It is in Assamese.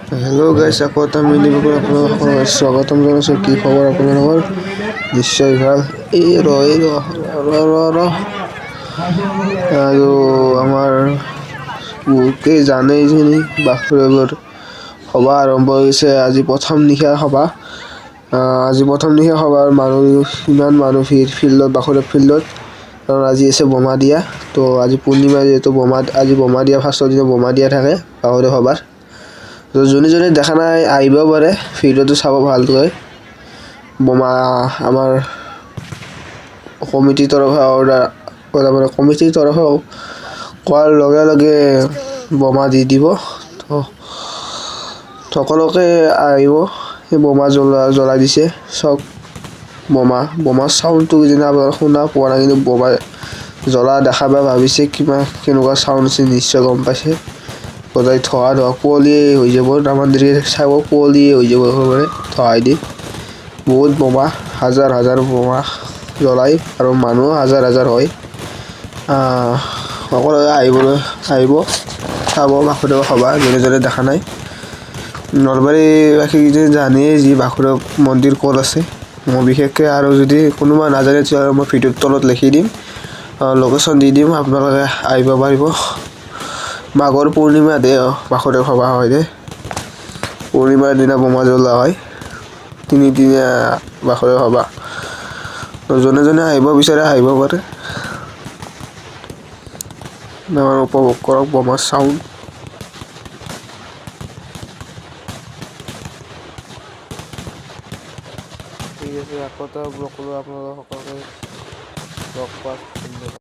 হেল্ল' গাইছ, আকৌ এটা মিলি আপোনালোকৰ স্বাগতম জনাইছোঁ। কি খবৰ আপোনালোকৰ? নিশ্চয় ভাল। আৰু আমাৰ বহুতেই জানেই যেনি বাসুদেৱৰ সভা আৰম্ভ হৈছে। আজি প্ৰথম নিশা সভা। মানুহ ইমান মানুহ ফিল্ডত, বাসুদেৱ ফিল্ডত। কাৰণ আজি আছে বোমা দিয়া। তো আজি পূৰ্ণিমা, যিহেতু আজি বোমা দিয়া, ফাৰ্ষ্টৰ দিনা বোমা দিয়া থাকে বাসুদেৱ সভাৰ। তো যোনে দেখা নাই আহিব পাৰে, ভিডিঅ'টো চাব ভালকৈ। বোমা আমাৰ কমিটিৰ তৰফে কোৱাৰ লগে লগে বোমা দি দিব। তো সকলোকে আহিব। সেই বোমা জ্বলাই দিছে চব। বোমাৰ চাউণ্ডটো যেনে আপোনালোকে শুনা পোৱা নাই, কিন্তু বোমা জ্বলা দেখা পাই ভাবিছে কেনেকুৱা চাউণ্ড আছে, নিশ্চয় গম পাইছে। সদায় ধোৱা কুঁৱলীয়ে হৈ যাব, তামান দেৰি চাব কুঁৱলীয়ে হৈ যাব একেবাৰে ধোৱাই দি। বহুত বোমা, হাজাৰ হাজাৰ বোমা জ্বলাই আৰু মানুহ হাজাৰ হাজাৰ হয়। সকলোৱে আহিব চাব বাসুদেৱ সভা, যোনে দেখা নাই। নলবাৰীবাসীকেইজনে জানেই যি বাসুদেৱ মন্দিৰ ক'ত আছে। মই বিশেষকৈ আৰু যদি কোনোবা নাজানে তেতিয়াহ'লে মই ভিডিঅ'ৰ তলত লিখি দিম, লোকেশ্যন দি দিম, আপোনালোকে আহিব পাৰিব। মাঘৰ পূৰ্ণিমাতে বাসুদেৱ সভা হয় দে। পূৰ্ণিমাৰ দিনা বোমা জ্বলোৱা হয়। তিনিদিনীয়া বাসুদেৱ সভা। যোনে আহিব বিচাৰে আহিব পাৰে। উপভোগ কৰক বোমাৰ চাউণ্ড। ঠিক আছে, আকৌ এটা ব্লগ কৰোঁ, আপোনালোক সকলোকে লগ পাম।